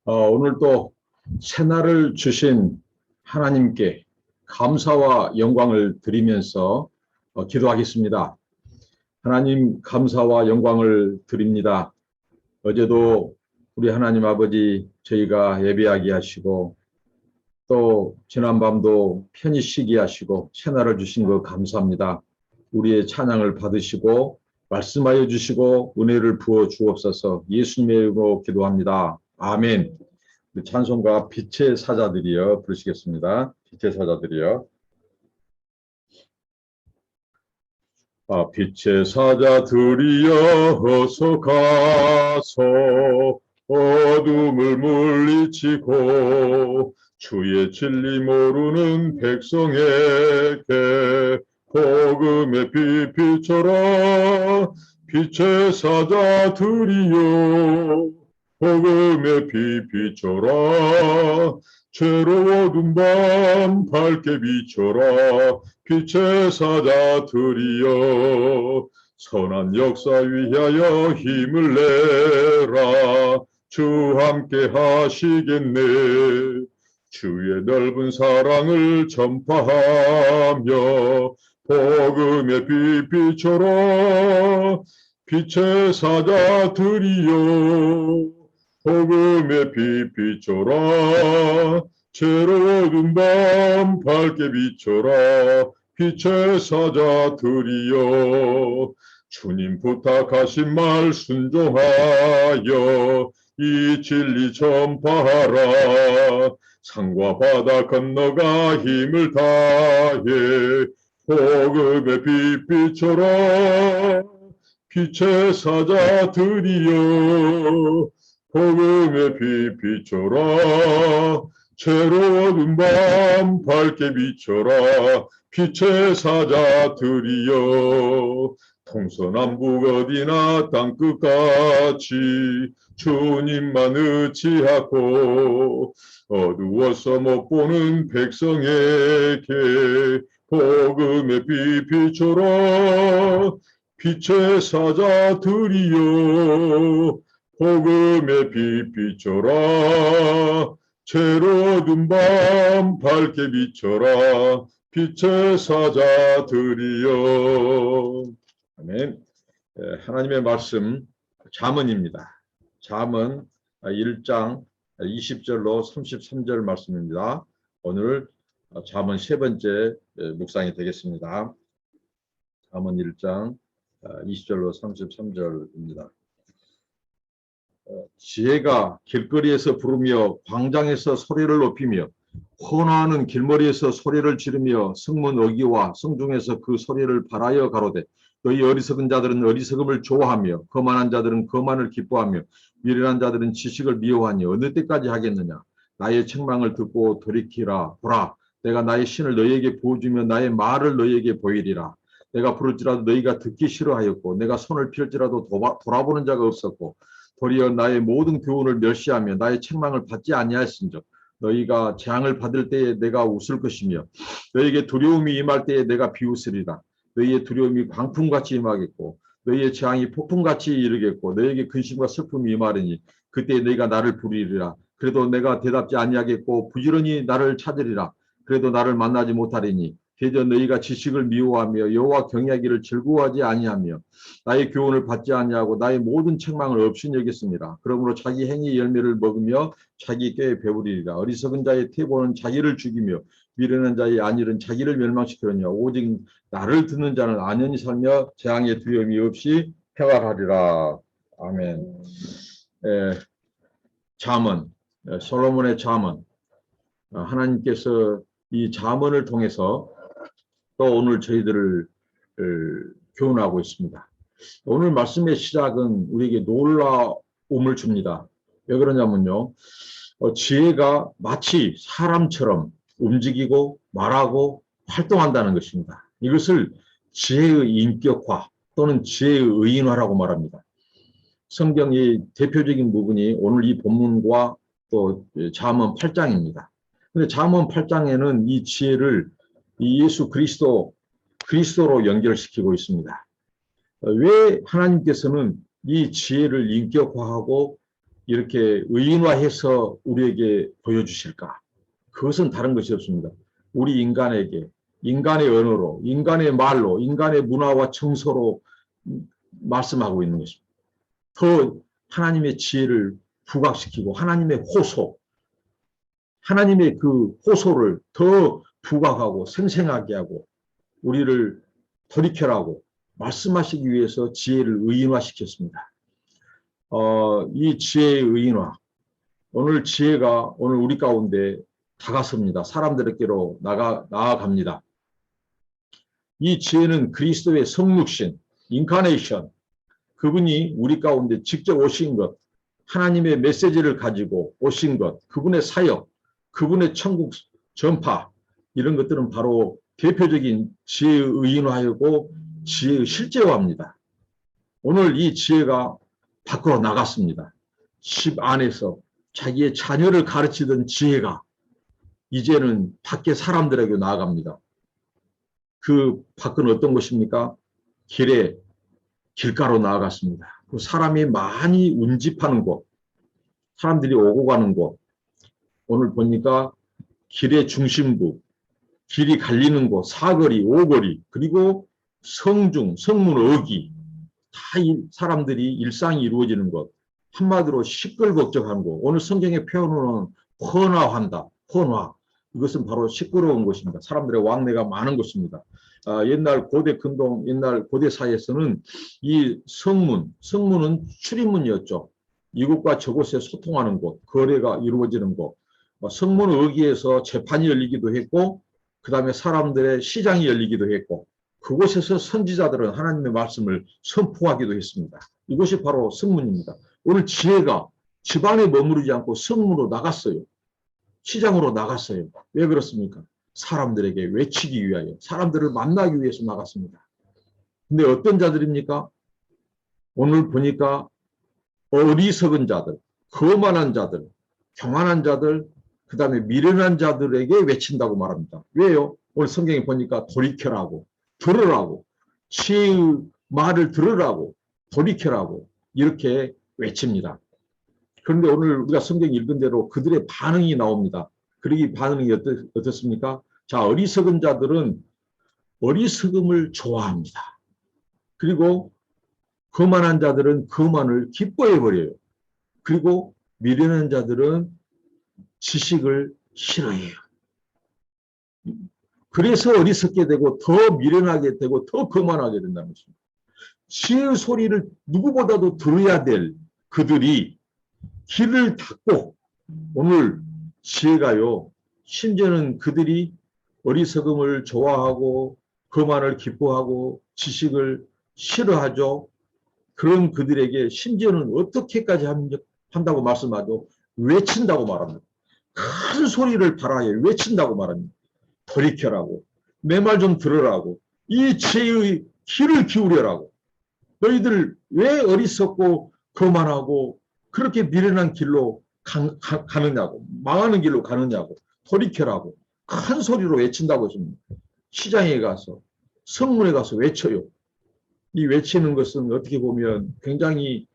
오늘 또 새날을 주신 하나님께 감사와 영광을 드리면서 기도하겠습니다. 하나님 감사와 영광을 드립니다. 어제도 우리 하나님 아버지 저희가 예배하게 하시고 또 지난밤도 편히 쉬게 하시고 새날을 주신 거 감사합니다. 우리의 찬양을 받으시고 말씀하여 주시고 은혜를 부어 주옵소서. 예수님의 이름으로 기도합니다. 아멘. 찬송가 빛의 사자들이여 부르시겠습니다. 빛의 사자들이여. 빛의 사자들이여 어서 가서 어둠을 물리치고 주의 진리 모르는 백성에게 복음의 빛 비춰라. 빛의 사자들이여 복음의 빛 비춰라. 죄로워둔 밤 밝게 비춰라. 빛의 사자들이여 선한 역사 위하여 힘을 내라. 주 함께 하시겠네. 주의 넓은 사랑을 전파하며 복음의 빛 비춰라. 빛의 사자들이여 복음의 빛 비춰라. 죄로워둔 밤 밝게 비춰라. 빛의 사자들이여 주님 부탁하신 말 순종하여 이 진리 전파하라. 산과 바다 건너가 힘을 다해 복음의 빛 비춰라. 빛의 사자들이여 복음의 빛 비춰라. 죄로워둔 밤 밝게 비춰라. 빛의 사자들이여 동서남북 어디나 땅끝까지 주님만 의지하고 어두워서 못 보는 백성에게 복음의 빛 비춰라. 빛의 사자들이여 복음의 빛 비춰라. 죄로워둔 밤 밝게 비춰라. 빛의 사자들이여. 아멘. 하나님의 말씀 잠언입니다. 잠언 1장 20절로 33절 말씀입니다. 오늘 잠언 세 번째 묵상이 되겠습니다. 잠언 1장 20절로 33절입니다. 지혜가 길거리에서 부르며 광장에서 소리를 높이며 혼화하는 길머리에서 소리를 지르며 성문 어귀와 성중에서 그 소리를 발하여 가로되 너희 어리석은 자들은 어리석음을 좋아하며 거만한 자들은 거만을 기뻐하며 미련한 자들은 지식을 미워하니 어느 때까지 하겠느냐. 나의 책망을 듣고 돌이키라. 보라, 내가 나의 신을 너희에게 보여주며 나의 말을 너희에게 보이리라. 내가 부를지라도 너희가 듣기 싫어하였고 내가 손을 펼지라도 돌아보는 자가 없었고 도리어 나의 모든 교훈을 멸시하며 나의 책망을 받지 아니하였은즉 너희가 재앙을 받을 때에 내가 웃을 것이며 너희에게 두려움이 임할 때에 내가 비웃으리라. 너희의 두려움이 광풍같이 임하겠고 너희의 재앙이 폭풍같이 이르겠고 너희에게 근심과 슬픔이 임하리니 그때 너희가 나를 부르리라. 그래도 내가 대답지 아니하겠고 부지런히 나를 찾으리라. 그래도 나를 만나지 못하리니 대저 너희가 지식을 미워하며 여호와 경외하기를 즐거워하지 아니하며 나의 교훈을 받지 아니하고 나의 모든 책망을 없이 여겼습니다. 그러므로 자기 행위 열매를 먹으며 자기 꾀에 배부리리라. 어리석은 자의 태보는 자기를 죽이며 미련한 자의 안일은 자기를 멸망시키느냐. 오직 나를 듣는 자는 안연히 살며 재앙의 두려움이 없이 평안하리라. 아멘. 잠언, 솔로몬의 잠언. 하나님께서 이 잠언을 통해서 또 오늘 저희들을 교훈하고 있습니다. 오늘 말씀의 시작은 우리에게 놀라움을 줍니다. 왜 그러냐면요. 지혜가 마치 사람처럼 움직이고 말하고 활동한다는 것입니다. 이것을 지혜의 인격화 또는 지혜의 의인화라고 말합니다. 성경의 대표적인 부분이 오늘 이 본문과 또 잠언 8장입니다. 근데 잠언 8장에는 이 지혜를 이 예수 그리스도로 연결시키고 있습니다. 왜 하나님께서는 이 지혜를 인격화하고 이렇게 의인화해서 우리에게 보여주실까? 그것은 다른 것이 없습니다. 우리 인간에게 인간의 언어로, 인간의 말로, 인간의 문화와 정서로 말씀하고 있는 것입니다. 더 하나님의 지혜를 부각시키고 하나님의 호소, 하나님의 그 호소를 더 부각하고 생생하게 하고 우리를 돌이켜라고 말씀하시기 위해서 지혜를 의인화시켰습니다. 이 지혜의 의인화, 오늘 지혜가 오늘 우리 가운데 다가섭니다. 사람들에게로 나아갑니다. 이 지혜는 그리스도의 성육신, 인카네이션, 그분이 우리 가운데 직접 오신 것, 하나님의 메시지를 가지고 오신 것, 그분의 사역, 그분의 천국 전파, 이런 것들은 바로 대표적인 지혜의 의인화이고 지혜의 실제화입니다. 오늘 이 지혜가 밖으로 나갔습니다. 집 안에서 자기의 자녀를 가르치던 지혜가 이제는 밖에 사람들에게 나아갑니다. 그 밖은 어떤 곳입니까? 길가로 나아갔습니다. 그 사람이 많이 운집하는 곳, 사람들이 오고 가는 곳, 오늘 보니까 길의 중심부, 길이 갈리는 곳, 사거리, 오거리, 그리고 성중, 성문, 어기, 다 사람들이 일상이 이루어지는 곳, 한마디로 시끌벅적한 곳, 오늘 성경의 표현으로는 헌화한다, 헌화. 이것은 바로 시끄러운 곳입니다. 사람들의 왕래가 많은 곳입니다. 옛날 고대 근동, 옛날 고대 사회에서는 이 성문은 출입문이었죠. 이곳과 저곳에 소통하는 곳, 거래가 이루어지는 곳, 성문 어귀에서 재판이 열리기도 했고, 그 다음에 사람들의 시장이 열리기도 했고, 그곳에서 선지자들은 하나님의 말씀을 선포하기도 했습니다. 이것이 바로 성문입니다. 오늘 지혜가 집안에 머무르지 않고 성문으로 나갔어요. 시장으로 나갔어요. 왜 그렇습니까? 사람들에게 외치기 위하여, 사람들을 만나기 위해서 나갔습니다. 근데 어떤 자들입니까? 오늘 보니까 어리석은 자들, 거만한 자들, 교만한 자들, 그 다음에 미련한 자들에게 외친다고 말합니다. 왜요? 오늘 성경에 보니까 돌이켜라고, 들으라고, 지혜의 말을 들으라고, 돌이켜라고 이렇게 외칩니다. 그런데 오늘 우리가 성경 읽은 대로 그들의 반응이 나옵니다. 그러기 반응이 어떻습니까? 자, 어리석은 자들은 어리석음을 좋아합니다. 그리고 거만한 자들은 거만을 기뻐해버려요. 그리고 미련한 자들은 지식을 싫어해요. 그래서 어리석게 되고 더 미련하게 되고 더 거만하게 된다는 것입니다. 지혜의 소리를 누구보다도 들어야 될 그들이 길을 닫고 오늘 지혜가요. 심지어는 그들이 어리석음을 좋아하고 거만을 기뻐하고 지식을 싫어하죠. 그런 그들에게 심지어는 어떻게까지 한다고 말씀하죠. 외친다고 말합니다. 큰 소리를 발하여 외친다고 말합니다. 돌이켜라고. 내 말 좀 들으라고. 이 지혜의 귀를 기울여라고. 너희들 왜 어리석고 거만하고 그렇게 미련한 길로 가느냐고. 망하는 길로 가느냐고. 돌이켜라고. 큰 소리로 외친다고 했습니다. 시장에 가서 성문에 가서 외쳐요. 이 외치는 것은 어떻게 보면 굉장히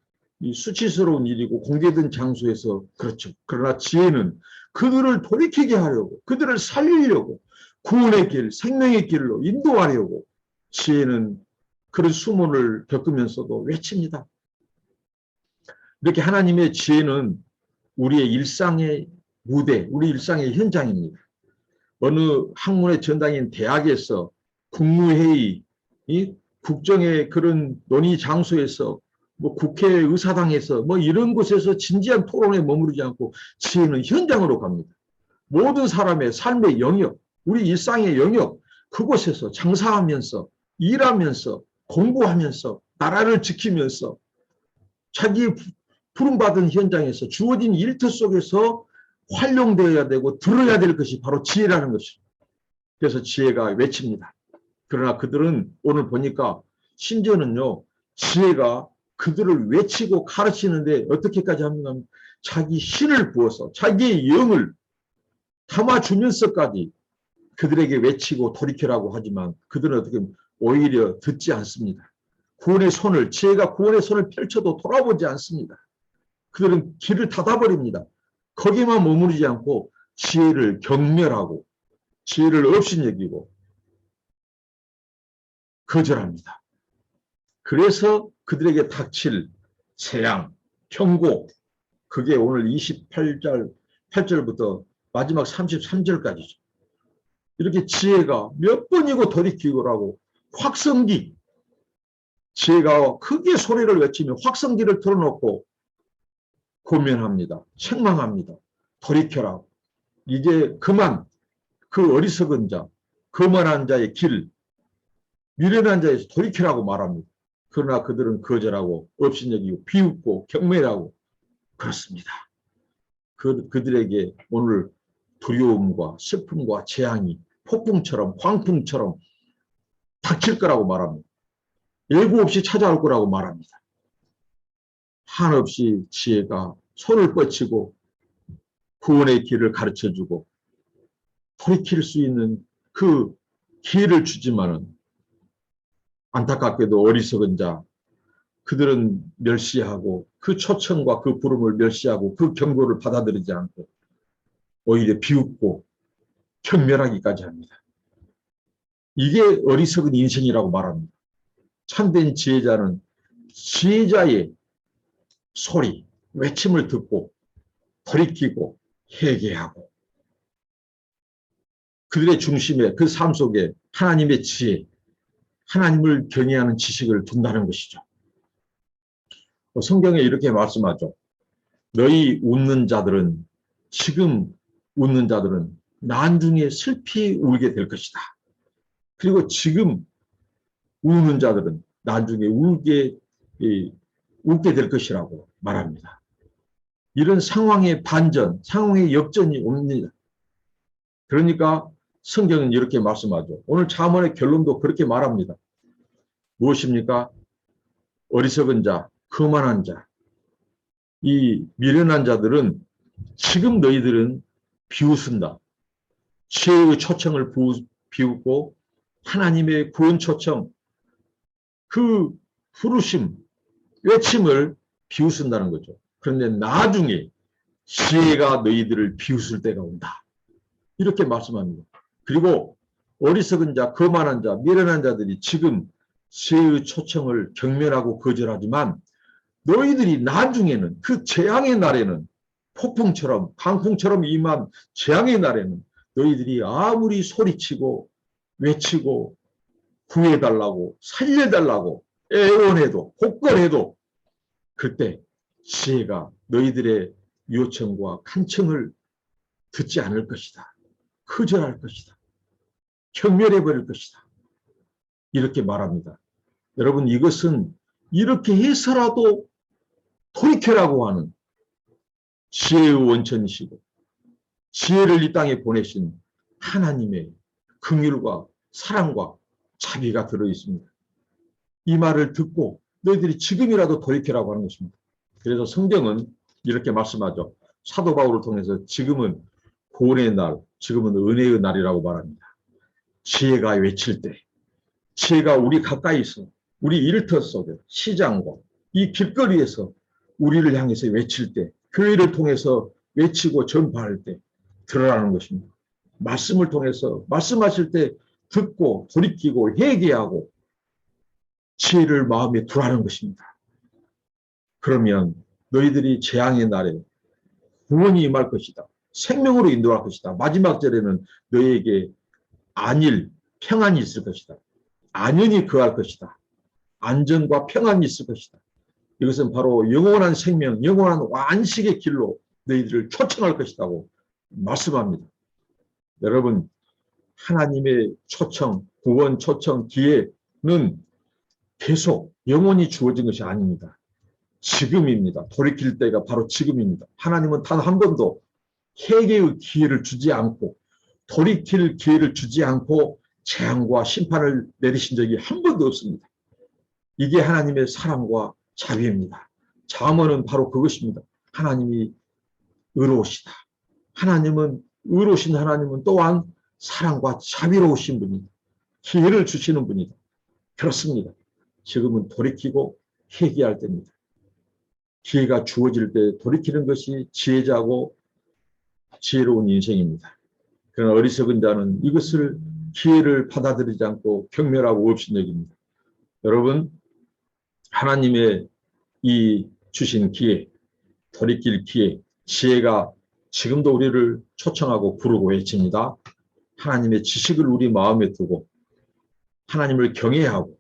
수치스러운 일이고 공개된 장소에서 그렇죠. 그러나 지혜는 그들을 돌이키게 하려고, 그들을 살리려고, 구원의 길, 생명의 길로 인도하려고 지혜는 그런 수모를 겪으면서도 외칩니다. 이렇게 하나님의 지혜는 우리의 일상의 무대, 우리 일상의 현장입니다. 어느 학문의 전당인 대학에서 국무회의, 국정의 그런 논의 장소에서 뭐 국회 의사당에서 뭐 이런 곳에서 진지한 토론에 머무르지 않고 지혜는 현장으로 갑니다. 모든 사람의 삶의 영역, 우리 일상의 영역, 그곳에서 장사하면서 일하면서 공부하면서 나라를 지키면서 자기 부름받은 현장에서 주어진 일터 속에서 활용되어야 되고 들어야 될 것이 바로 지혜라는 것이죠. 그래서 지혜가 외칩니다. 그러나 그들은 오늘 보니까 심지어는요. 지혜가 그들을 외치고 가르치는데 어떻게까지 합니까? 자기 신을 부어서 자기의 영을 담아주면서까지 그들에게 외치고 돌이켜라고 하지만 그들은 어떻게 오히려 듣지 않습니다. 구원의 손을, 지혜가 구원의 손을 펼쳐도 돌아보지 않습니다. 그들은 길을 닫아버립니다. 거기만 머무르지 않고 지혜를 경멸하고 지혜를 없인 여기고 거절합니다. 그래서 그들에게 닥칠 재앙, 경고, 그게 오늘 28절, 8절부터 마지막 33절까지죠. 이렇게 지혜가 몇 번이고 돌이키고라고 확성기, 지혜가 크게 소리를 외치며 확성기를 틀어놓고 고면합니다. 책망합니다. 돌이켜라. 이제 그만 그 어리석은 자, 거만한 자의 길, 미련한 자에서 돌이키라고 말합니다. 그러나 그들은 거절하고 업신여기고 비웃고 경멸하고 그렇습니다. 그들에게 오늘 두려움과 슬픔과 재앙이 폭풍처럼 광풍처럼 닥칠 거라고 말합니다. 예고 없이 찾아올 거라고 말합니다. 한없이 지혜가 손을 뻗치고 구원의 길을 가르쳐주고 돌이킬 수 있는 그 기회를 주지만은 안타깝게도 어리석은 자, 그들은 멸시하고 그 초청과 그 부름을 멸시하고 그 경고를 받아들이지 않고 오히려 비웃고 경멸하기까지 합니다. 이게 어리석은 인생이라고 말합니다. 참된 지혜자는 지혜자의 소리, 외침을 듣고 돌이키고 회개하고 그들의 중심에 그 삶 속에 하나님의 지혜, 하나님을 경외하는 지식을 둔다는 것이죠. 성경에 이렇게 말씀하죠. 너희 웃는 자들은 지금 웃는 자들은 나중에 슬피 울게 될 것이다. 그리고 지금 우는 자들은 나중에 웃게 될 것이라고 말합니다. 이런 상황의 반전, 상황의 역전이 옵니다. 그러니까 성경은 이렇게 말씀하죠. 오늘 잠언의 결론도 그렇게 말합니다. 무엇입니까? 어리석은 자, 거만한 자, 이 미련한 자들은 지금 너희들은 비웃는다. 지혜의 초청을 비웃고 하나님의 구원 초청, 그 부르심, 외침을 비웃는다는 거죠. 그런데 나중에 지혜가 너희들을 비웃을 때가 온다. 이렇게 말씀합니다. 그리고 어리석은 자, 거만한 자, 미련한 자들이 지금 지혜의 초청을 경멸하고 거절하지만 너희들이 나중에는 그 재앙의 날에는 폭풍처럼 강풍처럼 임한 재앙의 날에는 너희들이 아무리 소리치고 외치고 구해달라고 살려달라고 애원해도 혹걸해도 그때 지혜가 너희들의 요청과 간청을 듣지 않을 것이다. 거절할 것이다. 경멸해버릴 것이다. 이렇게 말합니다. 여러분 이것은 이렇게 해서라도 돌이켜라고 하는 지혜의 원천이시고 지혜를 이 땅에 보내신 하나님의 긍휼과 사랑과 자비가 들어있습니다. 이 말을 듣고 너희들이 지금이라도 돌이켜라고 하는 것입니다. 그래서 성경은 이렇게 말씀하죠. 사도 바울을 통해서 지금은 구원의 날, 지금은 은혜의 날이라고 말합니다. 지혜가 외칠 때, 지혜가 우리 가까이서 우리 일터 속에 시장과 이 길거리에서 우리를 향해서 외칠 때, 교회를 통해서 외치고 전파할 때 드러나는 것입니다. 말씀을 통해서 말씀하실 때 듣고 돌이키고 회개하고 지혜를 마음에 두라는 것입니다. 그러면 너희들이 재앙의 날에 구원이 임할 것이다. 생명으로 인도할 것이다. 마지막 절에는 너희에게 안일, 평안이 있을 것이다. 안연히 거할 것이다. 안전과 평안이 있을 것이다. 이것은 바로 영원한 생명, 영원한 안식의 길로 너희들을 초청할 것이라고 말씀합니다. 여러분, 하나님의 초청, 구원 초청, 기회는 계속 영원히 주어진 것이 아닙니다. 지금입니다. 돌이킬 때가 바로 지금입니다. 하나님은 단 한 번도 회개의 기회를 주지 않고 돌이킬 기회를 주지 않고 재앙과 심판을 내리신 적이 한 번도 없습니다. 이게 하나님의 사랑과 자비입니다. 잠언은 바로 그것입니다. 하나님이 의로우시다. 하나님은 의로우신 하나님은 또한 사랑과 자비로우신 분이다. 기회를 주시는 분이다. 그렇습니다. 지금은 돌이키고 회개할 때입니다. 기회가 주어질 때 돌이키는 것이 지혜자고 지혜로운 인생입니다. 그러나 어리석은 자는 이것을 기회를 받아들이지 않고 경멸하고 업신여깁니다. 여러분, 하나님의 이 주신 기회, 돌이킬 기회, 지혜가 지금도 우리를 초청하고 부르고 외칩니다. 하나님의 지식을 우리 마음에 두고 하나님을 경외하고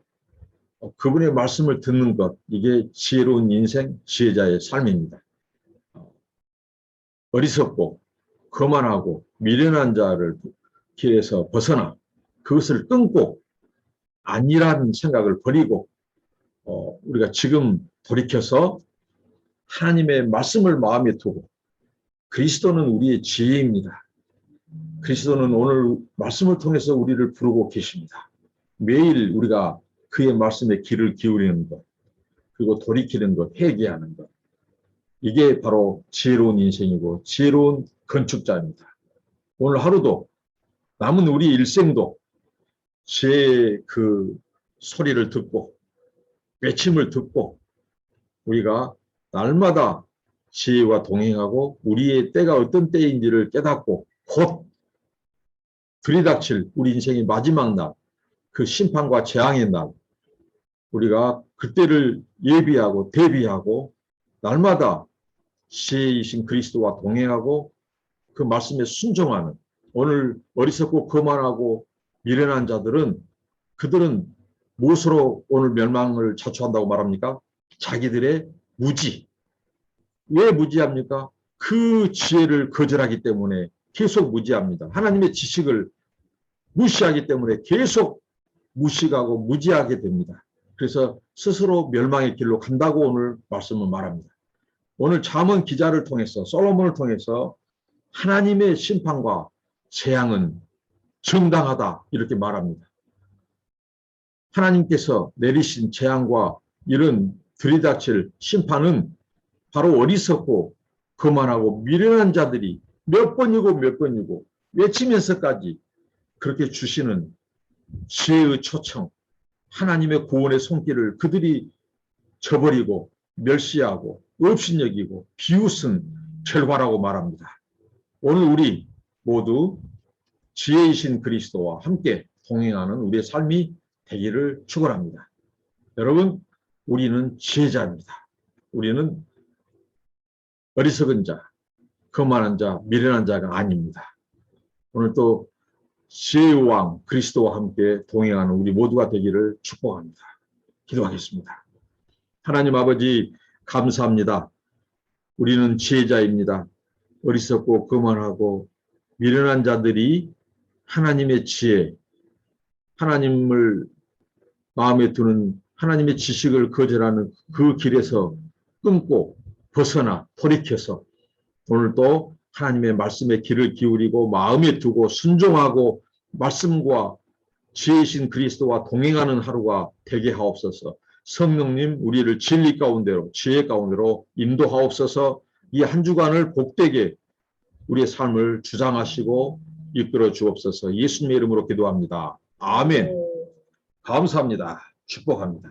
그분의 말씀을 듣는 것, 이게 지혜로운 인생, 지혜자의 삶입니다. 어리석고 거만하고 미련한 자를 길에서 벗어나 그것을 끊고 아니라는 생각을 버리고 우리가 지금 돌이켜서 하나님의 말씀을 마음에 두고 그리스도는 우리의 지혜입니다. 그리스도는 오늘 말씀을 통해서 우리를 부르고 계십니다. 매일 우리가 그의 말씀에 귀를 기울이는 것, 그리고 돌이키는 것, 회개하는 것, 이게 바로 지혜로운 인생이고 지혜로운 건축자입니다. 오늘 하루도 남은 우리 일생도 지혜의 그 소리를 듣고 외침을 듣고 우리가 날마다 지혜와 동행하고 우리의 때가 어떤 때인지를 깨닫고 곧 들이닥칠 우리 인생의 마지막 날, 그 심판과 재앙의 날, 우리가 그때를 예비하고 대비하고 날마다 지혜이신 그리스도와 동행하고 그 말씀에 순종하는, 오늘 어리석고 거만하고 미련한 자들은 그들은 무엇으로 오늘 멸망을 자초한다고 말합니까? 자기들의 무지. 왜 무지합니까? 그 지혜를 거절하기 때문에 계속 무지합니다. 하나님의 지식을 무시하기 때문에 계속 무식하고 무지하게 됩니다. 그래서 스스로 멸망의 길로 간다고 오늘 말씀을 말합니다. 오늘 잠언 기자를 통해서, 솔로몬을 통해서 하나님의 심판과 재앙은 정당하다 이렇게 말합니다. 하나님께서 내리신 재앙과 이런 들이닥칠 심판은 바로 어리석고 거만하고 미련한 자들이 몇 번이고 외치면서까지 그렇게 주시는 지혜의 초청, 하나님의 구원의 손길을 그들이 저버리고 멸시하고 업신여기고 비웃은 결과라고 말합니다. 오늘 우리 모두 지혜이신 그리스도와 함께 동행하는 우리의 삶이 되기를 축원합니다. 여러분, 우리는 지혜자입니다. 우리는 어리석은 자, 거만한 자, 미련한 자가 아닙니다. 오늘 또 지혜의 왕 그리스도와 함께 동행하는 우리 모두가 되기를 축복합니다. 기도하겠습니다. 하나님 아버지 감사합니다. 우리는 지혜자입니다. 어리석고 거만하고 미련한 자들이 하나님의 지혜, 하나님을 마음에 두는 하나님의 지식을 거절하는 그 길에서 끊고 벗어나 돌이켜서 오늘 또 하나님의 말씀에 귀를 기울이고 마음에 두고 순종하고 말씀과 지혜이신 그리스도와 동행하는 하루가 되게 하옵소서. 성령님 우리를 진리 가운데로 지혜 가운데로 인도하옵소서. 이 한 주간을 복되게 우리의 삶을 주장하시고 이끌어 주옵소서. 예수님의 이름으로 기도합니다. 아멘. 감사합니다. 축복합니다.